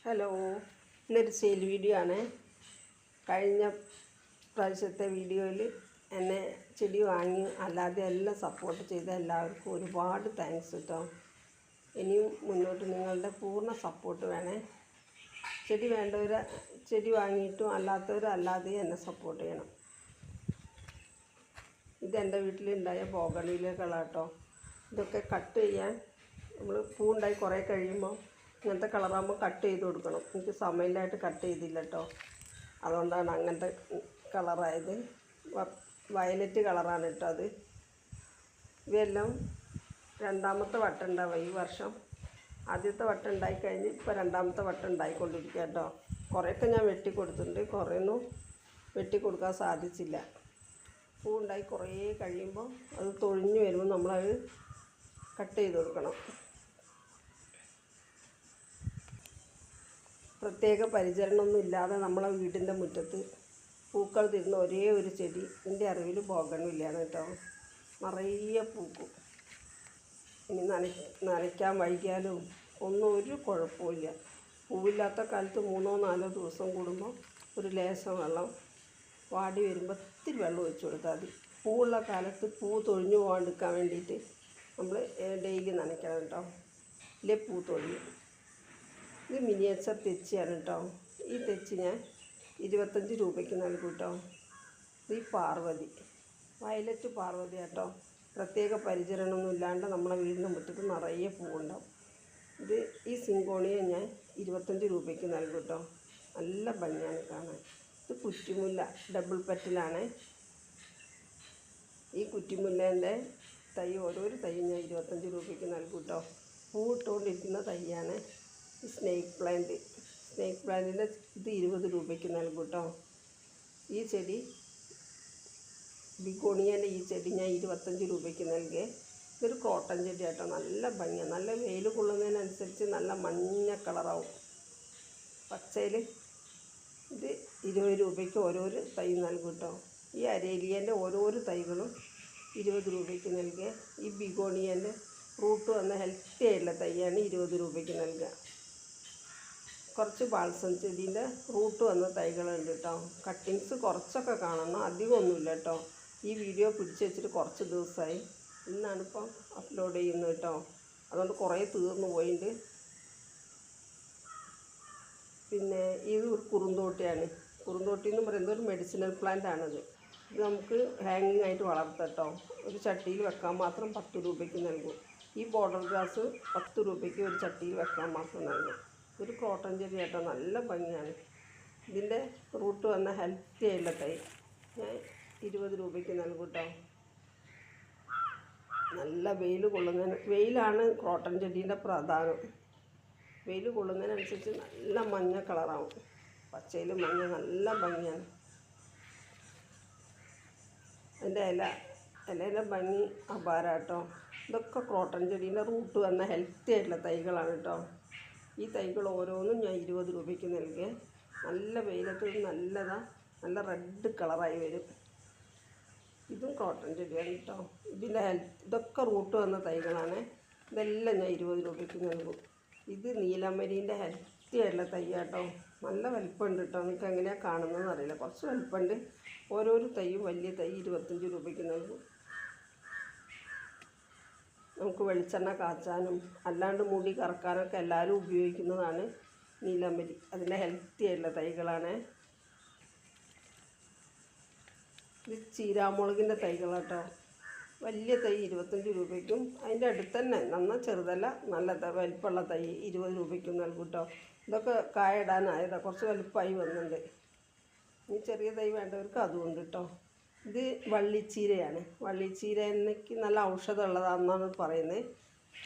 Hello, ഇന്നൊരു sale video ആണ്. കഴിഞ്ഞ പ്രാവശ്യത്തെ വീഡിയോയിൽ എന്നെ ചെടി വാങ്ങി അല്ലാതെ എല്ലാം സപ്പോർട്ട് ചെയ്ത എല്ലാവർക്കും ഒരുപാട് താങ്ക്സ് കേട്ടോ. ഇനിയും മുന്നോട്ട് നിങ്ങളുടെ പൂർണ്ണ സപ്പോർട്ട് വേണേ. ചെടി വേണ്ടവർ ചെടി വാങ്ങിയിട്ടും അല്ലാത്തവർ അല്ലാതെ എന്നെ സപ്പോർട്ട് ചെയ്യണം. ഇതെൻ്റെ വീട്ടിലുണ്ടായ ബോഗൺവില്ലകളാട്ടോ. ഇതൊക്കെ കട്ട് ചെയ്യാൻ നമ്മൾ പൂവുണ്ടായി കുറേ കഴിയുമ്പോൾ ഇങ്ങനത്തെ കളറാകുമ്പോൾ കട്ട് ചെയ്ത് കൊടുക്കണം. എനിക്ക് സമയമില്ലായിട്ട് കട്ട് ചെയ്തില്ല കേട്ടോ. അതുകൊണ്ടാണ് അങ്ങനത്തെ കളറായത്. വയലറ്റ് കളറാണ് കേട്ടോ അത്. ഇവയെല്ലാം രണ്ടാമത്തെ വട്ടം ഉണ്ടാവുക ഈ വർഷം. ആദ്യത്തെ വട്ടം ഉണ്ടായിക്കഴിഞ്ഞ് ഇപ്പോൾ രണ്ടാമത്തെ വട്ടം ഉണ്ടായിക്കൊണ്ടിരിക്കുക കേട്ടോ. കുറേയൊക്കെ ഞാൻ വെട്ടിക്കൊടുത്തിട്ടുണ്ട്, കുറേയൊന്നും വെട്ടിക്കൊടുക്കാൻ സാധിച്ചില്ല. പൂവുണ്ടായി കുറേ കഴിയുമ്പോൾ അത് തൊഴിഞ്ഞ് വരുമ്പോൾ നമ്മളത് കട്ട് ചെയ്ത് കൊടുക്കണം. പ്രത്യേക പരിചരണമൊന്നും ഇല്ലാതെ നമ്മളെ വീടിൻ്റെ മുറ്റത്ത് പൂക്കൾ തരുന്ന ഒരേ ഒരു ചെടി എൻ്റെ അറിവിൽ ബോഗൺവില്ലയാണ് കേട്ടോ. നിറയെ പൂക്കും. ഇനി നനയ്ക്കാൻ വൈകിയാലും ഒന്നും ഒരു കുഴപ്പമില്ല. പൂവില്ലാത്ത കാലത്ത് 3-4 ദിവസം കൂടുമ്പോൾ ഒരു ലേശം വെള്ളം, വാടി വരുമ്പോൾ ഇത്തിരി വെള്ളം ഒഴിച്ചു കൊടുത്താൽ മതി. പൂവുള്ള കാലത്ത് പൂ തൊഴിഞ്ഞു പോകാണ്ടിരിക്കാൻ വേണ്ടിയിട്ട് നമ്മൾ ഡെയിലി നനയ്ക്കണം കേട്ടോ. ഇല്ലേ പൂ തൊഴിയും. ഇത് മിനിയേച്ചർ തെച്ചിയാണ് കേട്ടോ. ഈ തെച്ചി ഞാൻ 25 രൂപയ്ക്ക് നൽകും കേട്ടോ. ഇത് പാർവതി, വയലറ്റ് പാർവതി കേട്ടോ. പ്രത്യേക പരിചരണമൊന്നും ഇല്ലാണ്ട് നമ്മളെ വീടിൻ്റെ മുറ്റത്ത് നിറയെ പൂവുണ്ടാവും. ഇത് ഈ സിങ്കോണിയെ ഞാൻ 25 രൂപയ്ക്ക് നൽകും കേട്ടോ. നല്ല ഭംഗിയാണ് കാണാൻ. ഇത് കുറ്റിമുല്ല ഡബിൾ പെറ്റലാണ്. ഈ കുറ്റിമുല്ലേൻ്റെ തൈ ഓരോരു തൈ ഞാൻ 25 രൂപയ്ക്ക് നൽകും കേട്ടോ. പൂവിട്ടുകൊണ്ടിരിക്കുന്ന തൈയാണ്. സ്നേക്ക് പ്ലാന്റിൻ്റെ ഇത് 20 രൂപയ്ക്ക് നൽകും കേട്ടോ. ഈ ചെടി ബിഗോണിയൻ്റെ ഈ ചെടി ഞാൻ 25 രൂപയ്ക്ക് നൽകി. ഇതൊരു കോട്ടൺ ചെടി കേട്ടോ. നല്ല ഭംഗിയാണ്. നല്ല വെയിൽ കൊള്ളുന്നതിനനുസരിച്ച് നല്ല മഞ്ഞ കളറാവും പച്ചയിൽ. ഇത് 20 രൂപയ്ക്ക് ഓരോരു തൈ നൽകും കേട്ടോ. ഈ അരേലിയൻ്റെ ഓരോരു തൈകളും 20 രൂപയ്ക്ക് നൽകുക. ഈ ബിഗോണിയൻ്റെ റൂട്ട് വന്ന ഹെൽത്തി ആയിട്ടുള്ള തൈയാണ് 20 രൂപയ്ക്ക് നൽകുക. കുറച്ച് ബാൾസം ചെടീൻ്റെ റൂട്ട് വന്ന തൈകളുണ്ട് കേട്ടോ. കട്ടിങ്സ് കുറച്ചൊക്കെ കാണണം, അധികമൊന്നുമില്ല കേട്ടോ. ഈ വീഡിയോ പിടിച്ച് വെച്ചിട്ട് കുറച്ച് ദിവസമായി. ഇന്നാണിപ്പം അപ്ലോഡ് ചെയ്യുന്നത് കേട്ടോ. അതുകൊണ്ട് കുറേ തീർന്നു പോയിട്ടുണ്ട്. പിന്നെ ഇത് ഒരു കുറുന്തോട്ടിയാണ്. കുറുന്തോട്ടി എന്ന് പറയുന്നത് ഒരു മെഡിസിനൽ പ്ലാന്റ് ആണിത്. ഇത് നമുക്ക് ഹാങ്ങിങ് ആയിട്ട് വളർത്താം കേട്ടോ. ഒരു ചട്ടിയിൽ വെക്കാൻ മാത്രം 10 രൂപയ്ക്ക് നൽകും. ഈ ബോർഡർ ഗ്രാസ് 10 രൂപയ്ക്ക് ഒരു ചട്ടിയിൽ വെക്കാൻ മാത്രം നൽകും. ഒരു കോട്ടൺ ചെടി കേട്ടോ. നല്ല ഭംഗിയാണ്. ഇതിൻ്റെ റൂട്ട് വന്ന ഹെൽത്തി ആയിട്ടുള്ള തൈ ഞാൻ 20 രൂപയ്ക്ക് നൽകും കേട്ടോ. നല്ല വെയിലാണ് കോട്ടൺ ചെടീൻ്റെ പ്രധാനം. വെയിൽ കൊള്ളുന്നതിനനുസരിച്ച് നല്ല മഞ്ഞ കളറാവും. പച്ചയിൽ മഞ്ഞ നല്ല ഭംഗിയാണ്. അതിൻ്റെ ഇലേൻ്റെ ഭംഗി അപാര കേട്ടോ. ഇതൊക്കെ കോട്ടൺ ചെടീൻ്റെ റൂട്ട് വന്ന ഹെൽത്തി ആയിട്ടുള്ള തൈകളാണ് കേട്ടോ. ഈ തൈകൾ ഓരോന്നും ഞാൻ 20 രൂപയ്ക്ക് നൽകി. നല്ല വെയിലത്ത് നല്ല റെഡ് കളറായി വരും. ഇതും കോട്ടൺ ചെടിയാണ് കേട്ടോ. ഇതൊക്കെ റൂട്ട് വന്ന തൈകളാണ്. ഇതെല്ലാം ഞാൻ 20 രൂപയ്ക്ക് നൽകും. ഇത് നീലമരീൻ്റെ ഹെൽത്തി ആയിട്ടുള്ള തൈ കേട്ടോ. നല്ല വലിപ്പമുണ്ട് കേട്ടോ. നിങ്ങൾക്ക് എങ്ങനെയാണ് കാണുന്നതെന്ന് അറിയില്ല, കുറച്ച് വലിപ്പമുണ്ട്. ഓരോരു തൈയും വലിയ തൈ 25 രൂപയ്ക്ക് നൽകും. നമുക്ക് വെളിച്ചെണ്ണ കാച്ചാനും അല്ലാണ്ട് മുടി കറക്കാനൊക്കെ എല്ലാവരും ഉപയോഗിക്കുന്നതാണ് നീലമരി. അതിൻ്റെ ഹെൽത്തി ആയിട്ടുള്ള തൈകളാണ്. ഇത് ചീരാമുളകിൻ്റെ തൈകളാട്ടോ. വലിയ തൈ 25 രൂപയ്ക്കും അതിൻ്റെ അടുത്ത് തന്നെ നന്ന ചെറുതല്ല നല്ല വലിപ്പമുള്ള തൈ 20 രൂപയ്ക്കും നൽകും കേട്ടോ. ഇതൊക്കെ കായിടാനായതാണ്, കുറച്ച് വലിപ്പമായി വന്നിട്ടുണ്ട്. ഈ ചെറിയ തൈ വേണ്ടവർക്ക് അതുകൊണ്ട് കേട്ടോ. ഇത് വള്ളിച്ചീരയാണ്. വള്ളിച്ചീരയ്ക്ക് നല്ല ഔഷധമുള്ളതാണെന്നാണ് പറയുന്നത്.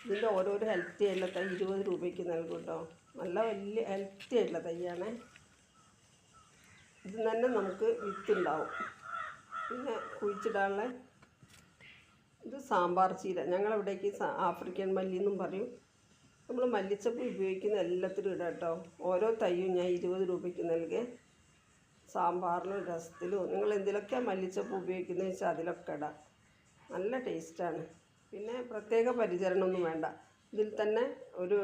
ഇതിൻ്റെ ഓരോരോ ഹെൽത്തി ആയിട്ടുള്ള തൈ 20 രൂപയ്ക്ക് നൽകും കേട്ടോ. നല്ല വലിയ ഹെൽത്തി ആയിട്ടുള്ള തൈയാണ്. ഇത് തന്നെ നമുക്ക് വിത്തുണ്ടാവും. പിന്നെ കുഴിച്ചിടാനുള്ള ഇത് സാമ്പാർ ചീര. ഞങ്ങളവിടേക്ക് ആഫ്രിക്കൻ മല്ലി എന്നും പറയും. നമ്മൾ മല്ലിച്ചപ്പ് ഉപയോഗിക്കുന്ന എല്ലാത്തിനും ഇടാം കേട്ടോ. ഓരോ തൈയും ഞാൻ 20 രൂപയ്ക്ക് നൽകി. സാമ്പാറിനും രസത്തിലും നിങ്ങൾ എന്തിലൊക്കെയാണ് മല്ലിച്ചപ്പ് ഉപയോഗിക്കുന്നത് വെച്ചാൽ അതിലൊക്കെ ഇടാം. നല്ല ടേസ്റ്റാണ്. പിന്നെ പ്രത്യേക പരിചരണമൊന്നും വേണ്ട. ഇതിൽ തന്നെ ഒരു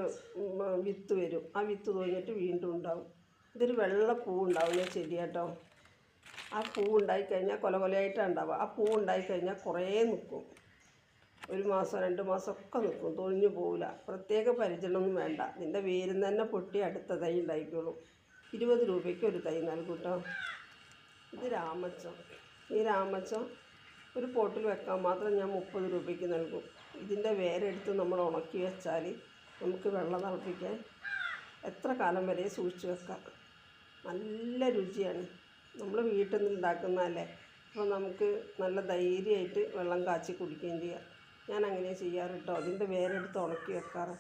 വിത്ത് വരും. ആ വിത്ത് തോന്നിയിട്ട് വീണ്ടും ഉണ്ടാവും. ഇതൊരു വെള്ള പൂ ഉണ്ടാവുന്ന ചെടിയാട്ടോ. ആ പൂ ഉണ്ടായിക്കഴിഞ്ഞാൽ കൊലകൊലയായിട്ടാണ് ഉണ്ടാവുക. ആ പൂ ഉണ്ടായിക്കഴിഞ്ഞാൽ കുറേ നിൽക്കും. 1 മാസം 2 മാസമൊക്കെ നിൽക്കും, തൊഴിഞ്ഞു പോവില്ല. പ്രത്യേക പരിചരണമൊന്നും വേണ്ട. ഇതിൻ്റെ വേരിൽ തന്നെ പൊട്ടി അടുത്ത തൈ ഉണ്ടായിക്കോളും. 20 രൂപയ്ക്ക് ഒരു തൈ നൽകും കേട്ടോ. ഇത് രാമച്ചം. ഈ രാമച്ചം ഒരു പോട്ടിൽ വെക്കാൻ മാത്രം ഞാൻ 30 രൂപയ്ക്ക് നൽകും. ഇതിൻ്റെ വേരെടുത്ത് നമ്മൾ ഉണക്കി വെച്ചാൽ നമുക്ക് വെള്ളം തിളപ്പിക്കാൻ എത്ര കാലം വരെ സൂക്ഷിച്ച് വെക്കാം. നല്ല രുചിയാണ്. നമ്മൾ വീട്ടിൽ നിന്ന് ഉണ്ടാക്കുന്നതല്ലേ, അപ്പോൾ നമുക്ക് നല്ല ധൈര്യമായിട്ട് വെള്ളം കാച്ചി കുടിക്കുകയും ചെയ്യാം. ഞാൻ അങ്ങനെ ചെയ്യാറ് കേട്ടോ. അതിൻ്റെ വേരെടുത്ത് ഉണക്കി വെക്കാറ്.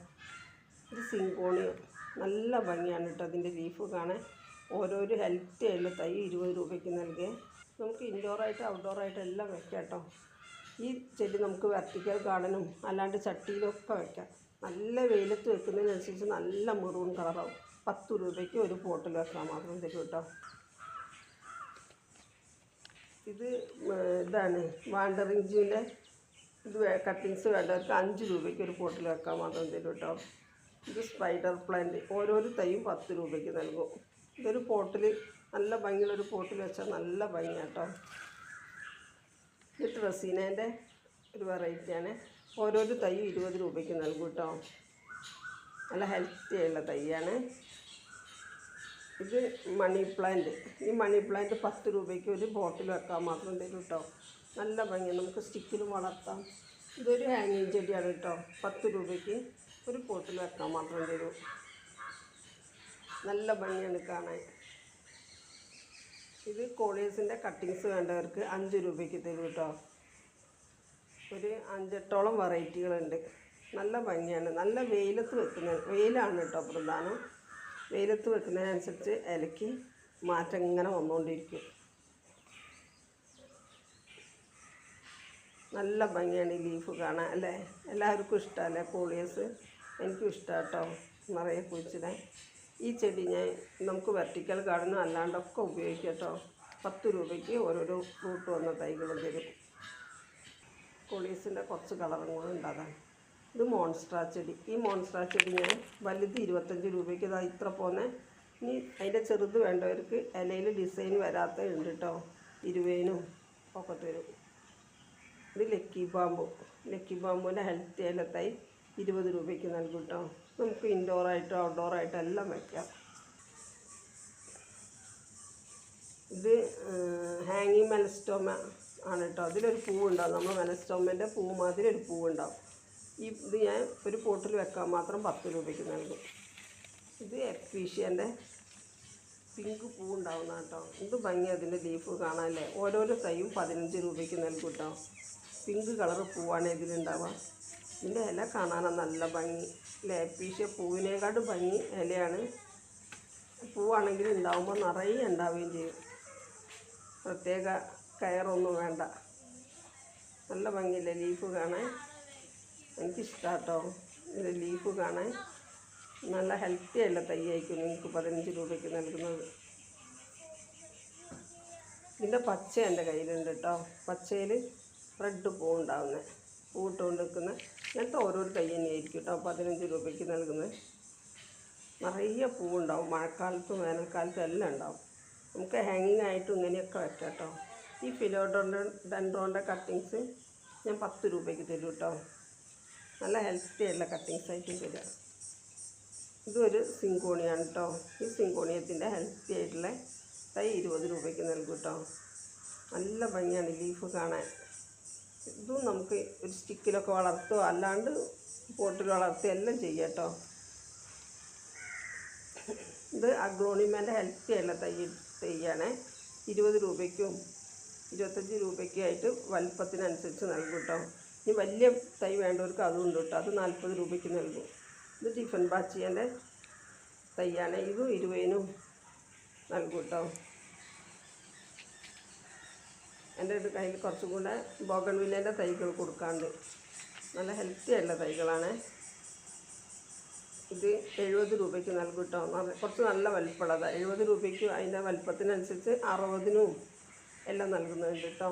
ഇത് സിങ്കോണിയം. നല്ല ഭംഗിയാണ് കേട്ടോ അതിൻ്റെ ലീഫ് കാണാൻ. ഓരോരോ ഹെൽത്തി ആയിട്ടുള്ള തൈ 20 രൂപയ്ക്ക് നൽകിയേ. നമുക്ക് ഇൻഡോറായിട്ട് ഔട്ട്ഡോറായിട്ട് എല്ലാം വെക്കാം കേട്ടോ. ഈ ചെടി നമുക്ക് വെർട്ടിക്കൽ ഗാർഡനും അല്ലാണ്ട് ചട്ടിയിലൊക്കെ വെക്കാം. നല്ല വെയിലത്ത് വെക്കുന്നതിനനുസരിച്ച് നല്ല മെറൂൺ കളറാവും. 10 രൂപയ്ക്ക് ഒരു പോട്ടിൽ വെക്കാൻ മാത്രം തരും കേട്ടോ. ഇത് ഇതാണ് വാണ്ടറിങ് ജൂൻ്റെ ഇത് കട്ടിങ്സ് വേണ്ടവർക്ക് 5 രൂപയ്ക്ക് ഒരു പോട്ടിൽ വെക്കാൻ മാത്രം തരും കേട്ടോ. ഇത് സ്പൈഡർ പ്ലാന്റ്. ഓരോരോ തൈയും 10 രൂപയ്ക്ക് നൽകും. ഇതൊരു പോട്ടിൽ നല്ല ഭംഗിയുള്ളൊരു പോട്ടിൽ വെച്ചാൽ നല്ല ഭംഗിയാണ് കേട്ടോ. ഇത് ട്രസീനേൻ്റെ ഒരു വെറൈറ്റിയാണ്. ഓരോരോ തൈ 20 രൂപയ്ക്ക് നൽകും കേട്ടോ. നല്ല ഹെൽത്തി ആയുള്ള തൈയാണ്. ഇത് മണി പ്ലാന്റ്. ഈ മണി പ്ലാന്റ് 10 രൂപയ്ക്ക് ഒരു ബോട്ടിൽ വെക്കാൻ മാത്രം തരും കേട്ടോ. നല്ല ഭംഗിയാണ്, നമുക്ക് സ്റ്റിക്കിലും വളർത്താം. ഇതൊരു ഹാങ്ങിങ് ചെടിയാണ് കേട്ടോ. 10 രൂപയ്ക്ക് ഒരു പോട്ടിൽ വെക്കാൻ മാത്രം തരും. നല്ല ഭംഗിയാണ് കാണാൻ. ഇത് കോളിയേഴ്സിൻ്റെ കട്ടിങ്സ് വേണ്ടവർക്ക് 5 രൂപയ്ക്ക് തരും കേട്ടോ. ഒരു 5-8ഓളം വെറൈറ്റികളുണ്ട്. നല്ല ഭംഗിയാണ്. നല്ല വെയിലത്ത് വെയിലാണ് കേട്ടോ പ്രധാനം. വെയിലത്ത് വെക്കുന്നതിനനുസരിച്ച് ഇലയ്ക്ക് മാറ്റം ഇങ്ങനെ വന്നുകൊണ്ടിരിക്കും. നല്ല ഭംഗിയാണ് ഈ ലീഫ് കാണാൻ അല്ലേ. എല്ലാവർക്കും ഇഷ്ടമല്ലേ കോളിയേഴ്സ്? എനിക്കും ഇഷ്ടമാണ് കേട്ടോ നിറയെ കുഴിച്ചിടാൻ. ഈ ചെടി നമുക്ക് വെർട്ടിക്കൽ ഗാർഡനും അല്ലാണ്ടൊക്കെ ഉപയോഗിക്കാം കേട്ടോ. 10 രൂപയ്ക്ക് ഓരോരോ ഫ്രൂട്ട് വന്ന തൈകളും തരും. കോളിയേഴ്സിൻ്റെ കുറച്ച് കളറും കൂടെ ഉണ്ടാകാൻ. ഇത് മോൺസ്ട്രാ ചെടി. ഈ മോൺസ്ട്രാ ചെടി ഞാൻ വലുത് 25 രൂപയ്ക്ക് ഇതാ ഇത്ര പോന്നെ. ഇനി അതിൻ്റെ ചെറുത് വേണ്ടവർക്ക് ഇലയിൽ ഡിസൈൻ വരാത്ത ഉണ്ട് കേട്ടോ. 20നും ഒക്കെ തരും. ഇത് ലക്കി ബാമ്പു. ലക്കി ബാമ്പുവിൻ്റെ ഹെൽത്തി ആയിട്ടുള്ള തൈ 20 രൂപയ്ക്ക് നൽകും കേട്ടോ. നമുക്ക് ഇൻഡോറായിട്ടോ ഔട്ട്ഡോറായിട്ടോ എല്ലാം വയ്ക്കാം. ഇത് ഹാങ്ങിങ് മെലസ്റ്റോമ ആണ് കേട്ടോ. അതിലൊരു പൂവുണ്ടാവും. നമ്മൾ മെലസ്റ്റോമേൻ്റെ പൂ മാതിരി ഒരു പൂവുണ്ടാവും. ഇത് ഞാൻ ഒരു പോട്ടിൽ വെക്കാൻ മാത്രം 10 രൂപയ്ക്ക് നൽകും. ഇത് എക്വീഷ്യൻ്റെ പിങ്ക് പൂ ഉണ്ടാവുന്ന കേട്ടോ. എന്ത് ഭംഗി അതിൻ്റെ ലീഫ് കാണാനല്ലേ. ഓരോരോ തൈയും 15 രൂപയ്ക്ക് നൽകും കേട്ടോ. പിങ്ക് കളറ് പൂവാണ് ഇതിലുണ്ടാവുക. ഇതിൻ്റെ ഇല കാണാനാണ് നല്ല ഭംഗി. എക്വീഷ്യ പൂവിനേക്കാട്ടും ഭംഗി ഇലയാണ്. പൂവാണെങ്കിൽ ഉണ്ടാവുമ്പോൾ നിറയെ ഉണ്ടാവുകയും ചെയ്യും. പ്രത്യേക കയറൊന്നും വേണ്ട. നല്ല ഭംഗിയില്ലേ ലീഫ് കാണാൻ. എനിക്കിഷ്ടമാണ് കേട്ടോ ഇതിൻ്റെ ലീഫ് കാണാൻ. നല്ല ഹെൽത്തി ആയിട്ടുള്ള തൈ ആയിരിക്കും നിങ്ങൾക്ക് 15 രൂപയ്ക്ക് നൽകുന്നത്. ഇതിൻ്റെ പച്ച എൻ്റെ കയ്യിലുണ്ട് കേട്ടോ. പച്ചയിൽ റെഡ് പൂ ഉണ്ടാവുന്നത്, പൂട്ടുകൊണ്ട് നിൽക്കുന്ന ഇങ്ങനത്തെ ഓരോരോ തൈ തന്നെയായിരിക്കും കേട്ടോ 15 രൂപയ്ക്ക് നൽകുന്നത്. നിറയെ പൂവുണ്ടാവും. മഴക്കാലത്തും വേനൽക്കാലത്തും എല്ലാം ഉണ്ടാവും. നമുക്ക് ഹാങ്ങിങ് ആയിട്ടും ഇങ്ങനെയൊക്കെ വെക്കാം കേട്ടോ. ഈ ഫിലോഡെൻഡ്രോൻ്റെ കട്ടിങ്സ് ഞാൻ 10 രൂപയ്ക്ക് തരും കേട്ടോ. നല്ല ഹെൽത്തി ആയിട്ടുള്ള കട്ടിങ്സ് ആയിട്ടും തരാം. ഇതൊരു സിങ്കോണിയാണ് കേട്ടോ. ഈ സിങ്കോണിയത്തിൻ്റെ ഹെൽത്തി ആയിട്ടുള്ള തൈ 20 രൂപയ്ക്ക് നൽകും കേട്ടോ. നല്ല ഭംഗിയാണ് ലീഫ് കാണാൻ. ഇതും നമുക്ക് ഒരു സ്റ്റിക്കിലൊക്കെ വളർത്തുക അല്ലാണ്ട് പോട്ടിൽ വളർത്തുക എല്ലാം ചെയ്യാം കേട്ടോ. ഇത് അഗ്ലോണിമേൻ്റെ ഹെൽത്തി ആയിട്ടുള്ള തൈയാണ്. 20 രൂപയ്ക്കും 25 രൂപയ്ക്കും ആയിട്ട് വലുപ്പത്തിനനുസരിച്ച് നൽകും കേട്ടോ. ഇനി വലിയ തൈ വേണ്ടവർക്ക് അതും ഉണ്ട് കേട്ടോ. അത് 40 രൂപയ്ക്ക് നൽകും. ഇത് ടിഫൻ ബാച്ചിയൻ്റെ തൈയാണ്. ഇതും 20നും നൽകും കേട്ടോ. എൻ്റെ കയ്യിൽ കുറച്ചും കൂടെ ബോഗൺവില്ലേൻ്റെ തൈകൾ കൊടുക്കാണ്ട്. നല്ല ഹെൽത്തി ആയിട്ടുള്ള തൈകളാണ്. ഇത് 70 രൂപയ്ക്ക് നൽകും കേട്ടോ. കുറച്ച് നല്ല വലിപ്പമുള്ളതാണ്. 70 രൂപയ്ക്ക് അതിൻ്റെ വലിപ്പത്തിനനുസരിച്ച് 60നും എല്ലാം നൽകുന്നുണ്ട് കേട്ടോ.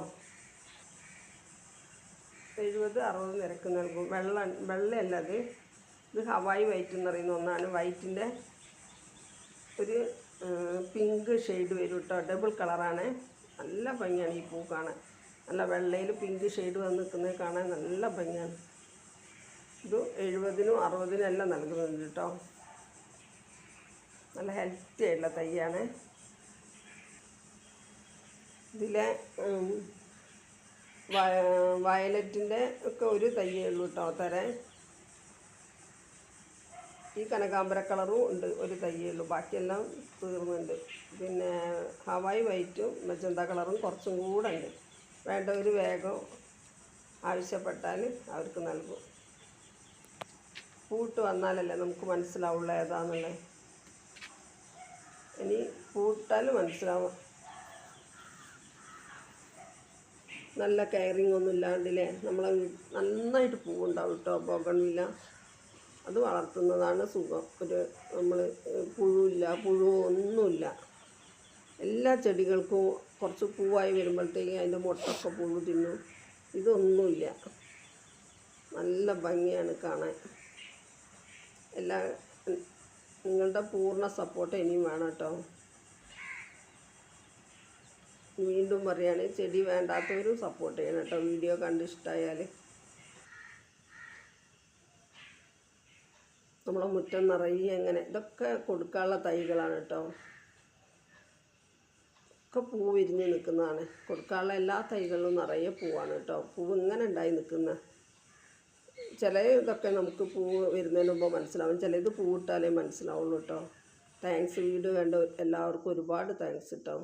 70-60 നിരക്ക് നൽകും. വെള്ളയല്ല അത് ഇത് ഹവായി വൈറ്റ് എന്ന് പറയുന്ന ഒന്നാണ്. വൈറ്റിൻ്റെ ഒരു പിങ്ക് ഷെയ്ഡ് വരും കേട്ടോ. ഡബിൾ കളറാണ്. നല്ല ഭംഗിയാണ് ഈ പൂ കാണാൻ. നല്ല വെള്ളയിൽ പിങ്ക് ഷെയ്ഡ് വന്ന് നിൽക്കുന്നത് കാണാൻ നല്ല ഭംഗിയാണ്. ഇത് 70-നും 60-നും എല്ലാം നൽകുന്നുണ്ട് കേട്ടോ. നല്ല ഹെൽത്തി ആയിട്ടുള്ള തൈയാണ്. ഇതിലെ വയലറ്റിൻ്റെ ഒക്കെ ഒരു തയ്യേ ഉള്ളൂ കേട്ടോ തരാൻ. ഈ കനകാമ്പര കളറും ഉണ്ട്, ഒരു തയ്യേ ഉള്ളൂ. ബാക്കിയെല്ലാം തീർന്നുണ്ട്. പിന്നെ ഹവായി വൈറ്റും മജന്ത കളറും കുറച്ചും കൂടെ ഉണ്ട്. വേണ്ടവർ വേഗം ആവശ്യപ്പെട്ടാൽ അവർക്ക് നൽകും. പൂട്ട് വന്നാലല്ലേ നമുക്ക് മനസ്സിലാവുള്ളൂ ഏതാണെന്നുള്ളത്. ഇനി പൂട്ടാൽ മനസ്സിലാവും. നല്ല കെയറിങ് ഒന്നും ഇല്ലാണ്ടില്ലേ നമ്മളെ നന്നായിട്ട് പൂവുണ്ടാവും കേട്ടോ. ബോഗൺവില്ല അത് വളർത്തുന്നതാണ് സുഖം. നമ്മൾ പുഴു ഒന്നുമില്ല. എല്ലാ ചെടികൾക്കും കുറച്ച് പൂവായി വരുമ്പോഴത്തേക്ക് അതിൻ്റെ മുട്ടൊക്കെ പുഴു തിന്നും. ഇതൊന്നുമില്ല. നല്ല ഭംഗിയാണ് കാണാൻ. നിങ്ങളുടെ പൂർണ്ണ സപ്പോർട്ട് ഇനിയും വേണം കേട്ടോ. വീണ്ടും പറയുകയാണ്, ചെടി വേണ്ടാത്തവരും സപ്പോർട്ട് ചെയ്യണം കേട്ടോ. വീഡിയോ കണ്ട് ഇഷ്ടമായാൽ. നമ്മളെ മുറ്റം നിറയെ എങ്ങനെ ഇതൊക്കെ കൊടുക്കാനുള്ള തൈകളാണ് കേട്ടോ. ഒക്കെ പൂ വിരിഞ്ഞ് നിൽക്കുന്നതാണ്. കൊടുക്കാനുള്ള എല്ലാ തൈകളിലും നിറയെ പൂവാണ് കേട്ടോ. പൂവ് ഇങ്ങനെ ഉണ്ടായി നിൽക്കുന്ന ചില ഇതൊക്കെ നമുക്ക് പൂവ് വരുന്നതിന് മുമ്പ് മനസ്സിലാവും. ചിലത് പൂവിട്ടാലേ മനസ്സിലാവുള്ളൂ കേട്ടോ. താങ്ക്സ്. വീഡിയോ കണ്ട എല്ലാവർക്കും ഒരുപാട് താങ്ക്സ് കേട്ടോ.